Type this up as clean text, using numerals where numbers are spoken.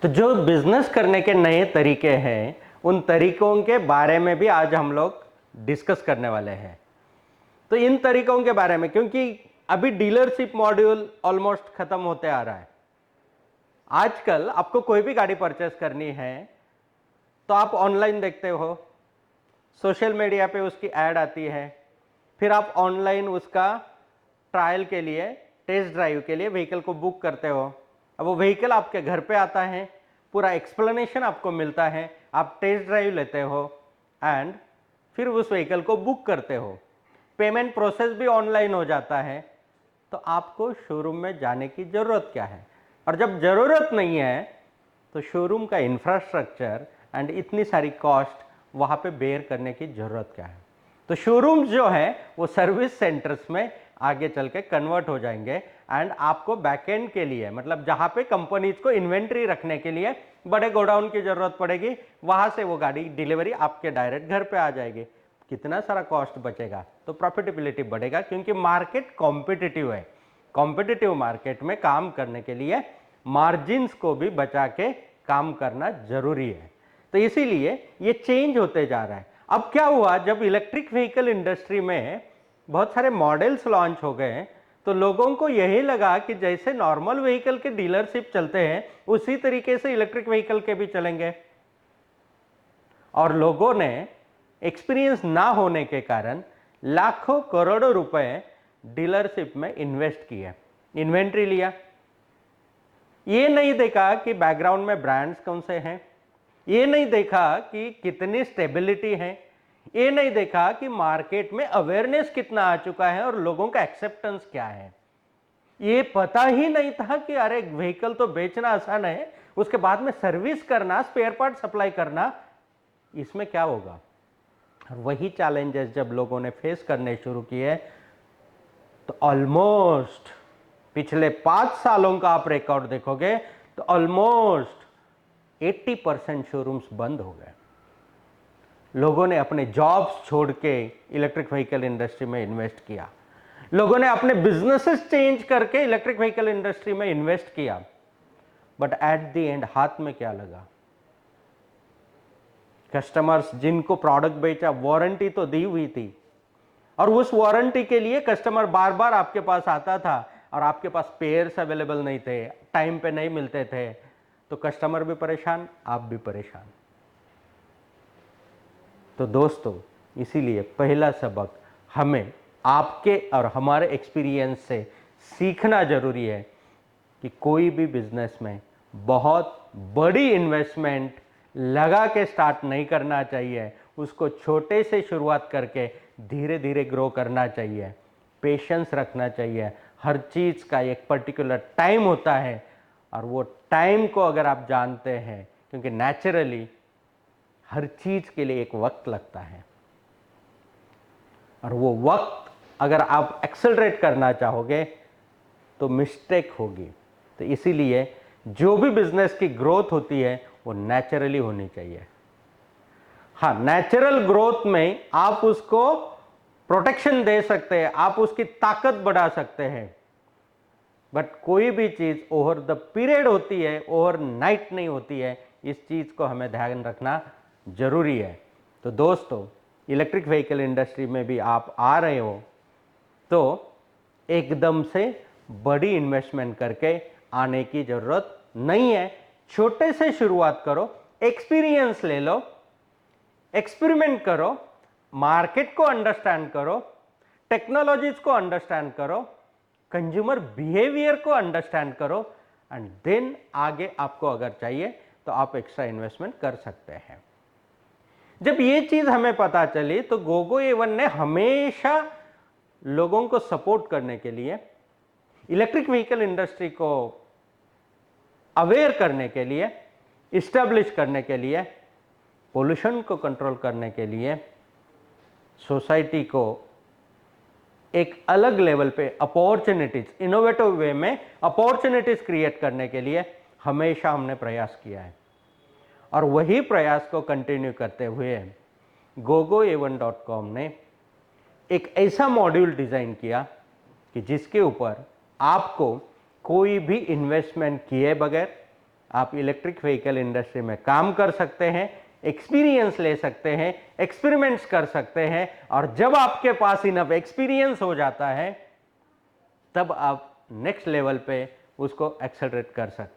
तो जो बिजनेस करने के नए तरीके हैं, उन तरीकों के बारे में भी आज हम लोग डिस्कस करने वाले हैं। तो इन तरीकों के बारे में, क्योंकि अभी डीलरशिप मॉड्यूल ऑलमोस्ट खत्म होते आ रहा है। आजकल आपको कोई भी गाड़ी परचेस करनी है तो आप ऑनलाइन देखते हो, सोशल मीडिया पे उसकी ऐड आती है, फिर आप ऑनलाइन उसका ट्रायल के लिए, टेस्ट ड्राइव के लिए व्हीकल को बुक करते हो। अब वो व्हीकल आपके घर पे आता है, पूरा एक्सप्लेनेशन आपको मिलता है, आप टेस्ट ड्राइव लेते हो एंड फिर उस व्हीकल को बुक करते हो। पेमेंट प्रोसेस भी ऑनलाइन हो जाता है। तो आपको शोरूम में जाने की ज़रूरत क्या है? और जब ज़रूरत नहीं है तो शोरूम का इंफ्रास्ट्रक्चर एंड इतनी सारी कॉस्ट वहाँ पे बेयर करने की ज़रूरत क्या है? तो शोरूम्स जो है वो सर्विस सेंटर्स में आगे चल के कन्वर्ट हो जाएंगे एंड आपको बैकएंड के लिए, मतलब जहाँ पे कंपनीज को इन्वेंट्री रखने के लिए बड़े गोडाउन की ज़रूरत पड़ेगी, वहाँ से वो गाड़ी डिलीवरी आपके डायरेक्ट घर पे आ जाएगी। कितना सारा कॉस्ट बचेगा, तो प्रॉफिटेबिलिटी बढ़ेगा, क्योंकि मार्केट कॉम्पिटिटिव है। कॉम्पिटिटिव मार्केट में काम करने के लिए मार्जिन्स को भी बचा के काम करना जरूरी है। तो इसीलिए ये चेंज होते जा रहा है। अब क्या हुआ, जब इलेक्ट्रिक व्हीकल इंडस्ट्री में बहुत सारे मॉडल्स लॉन्च हो गए तो लोगों को यही लगा कि जैसे नॉर्मल व्हीकल के डीलरशिप चलते हैं उसी तरीके से इलेक्ट्रिक व्हीकल के भी चलेंगे। और लोगों ने एक्सपीरियंस ना होने के कारण लाखों करोड़ों रुपए डीलरशिप में इन्वेस्ट किए, इन्वेंट्री लिया। ये नहीं देखा कि बैकग्राउंड में ब्रांड्स कौन से हैं, ये नहीं देखा कि कितनी स्टेबिलिटी है, ये नहीं देखा कि मार्केट में अवेयरनेस कितना आ चुका है और लोगों का एक्सेप्टेंस क्या है। ये पता ही नहीं था कि अरे व्हीकल तो बेचना आसान है, उसके बाद में सर्विस करना, स्पेयर पार्ट सप्लाई करना, इसमें क्या होगा। और वही चैलेंजेस जब लोगों ने फेस करने शुरू किए तो ऑलमोस्ट पिछले 5 सालों का आप रिकॉर्ड देखोगे तो ऑलमोस्ट 80% शोरूम्स बंद हो गए। लोगों ने अपने जॉब्स छोड़ के इलेक्ट्रिक व्हीकल इंडस्ट्री में इन्वेस्ट किया, लोगों ने अपने बिजनेसेस चेंज करके इलेक्ट्रिक व्हीकल इंडस्ट्री में इन्वेस्ट किया। बट एट द एंड हाथ में क्या लगा? कस्टमर्स जिनको प्रोडक्ट बेचा, वारंटी तो दी हुई थी, और उस वारंटी के लिए कस्टमर बार बार आपके पास आता था और आपके पास स्पेयर्स अवेलेबल नहीं थे, टाइम पे नहीं मिलते थे, तो कस्टमर भी परेशान, आप भी परेशान। तो दोस्तों, इसीलिए पहला सबक हमें आपके और हमारे एक्सपीरियंस से सीखना जरूरी है कि कोई भी बिजनेस में बहुत बड़ी इन्वेस्टमेंट लगा के स्टार्ट नहीं करना चाहिए, उसको छोटे से शुरुआत करके धीरे धीरे ग्रो करना चाहिए, पेशेंस रखना चाहिए। हर चीज़ का एक पर्टिकुलर टाइम होता है और वो टाइम को अगर आप जानते हैं, क्योंकि नेचुरली हर चीज़ के लिए एक वक्त लगता है, और वो वक्त अगर आप एक्सेलरेट करना चाहोगे तो मिस्टेक होगी। तो इसीलिए जो भी बिजनेस की ग्रोथ होती है वो नेचुरली होनी चाहिए। हाँ, नेचुरल ग्रोथ में आप उसको प्रोटेक्शन दे सकते हैं, आप उसकी ताकत बढ़ा सकते हैं, बट कोई भी चीज़ ओवर द पीरियड होती है, ओवर नाइट नहीं होती है। इस चीज़ को हमें ध्यान रखना जरूरी है। तो दोस्तों, इलेक्ट्रिक व्हीकल इंडस्ट्री में भी आप आ रहे हो तो एकदम से बड़ी इन्वेस्टमेंट करके आने की ज़रूरत नहीं है। छोटे से शुरुआत करो, एक्सपीरियंस ले लो, एक्सपेरिमेंट करो, मार्केट को अंडरस्टैंड करो, टेक्नोलॉजीज को अंडरस्टैंड करो, कंज्यूमर बिहेवियर को अंडरस्टैंड करो, एंड देन आगे आपको अगर चाहिए तो आप एक्स्ट्रा इन्वेस्टमेंट कर सकते हैं। जब ये चीज़ हमें पता चली तो गोगो A1 ने हमेशा लोगों को सपोर्ट करने के लिए, इलेक्ट्रिक व्हीकल इंडस्ट्री को अवेयर करने के लिए, इस्टेब्लिश करने के लिए, पोल्यूशन को कंट्रोल करने के लिए, सोसाइटी को एक अलग लेवल पे अपॉर्चुनिटीज, इनोवेटिव वे में अपॉर्चुनिटीज क्रिएट करने के लिए हमेशा हमने प्रयास किया है। और वही प्रयास को कंटिन्यू करते हुए gogoa1.com ने एक ऐसा मॉड्यूल डिज़ाइन किया कि जिसके ऊपर आपको कोई भी इन्वेस्टमेंट किए बगैर आप इलेक्ट्रिक व्हीकल इंडस्ट्री में काम कर सकते हैं, एक्सपीरियंस ले सकते हैं, एक्सपेरिमेंट्स कर सकते हैं, और जब आपके पास इनफ एक्सपीरियंस हो जाता है तब आप नेक्स्ट लेवल पे उसको एक्सेलरेट कर सकते हैं।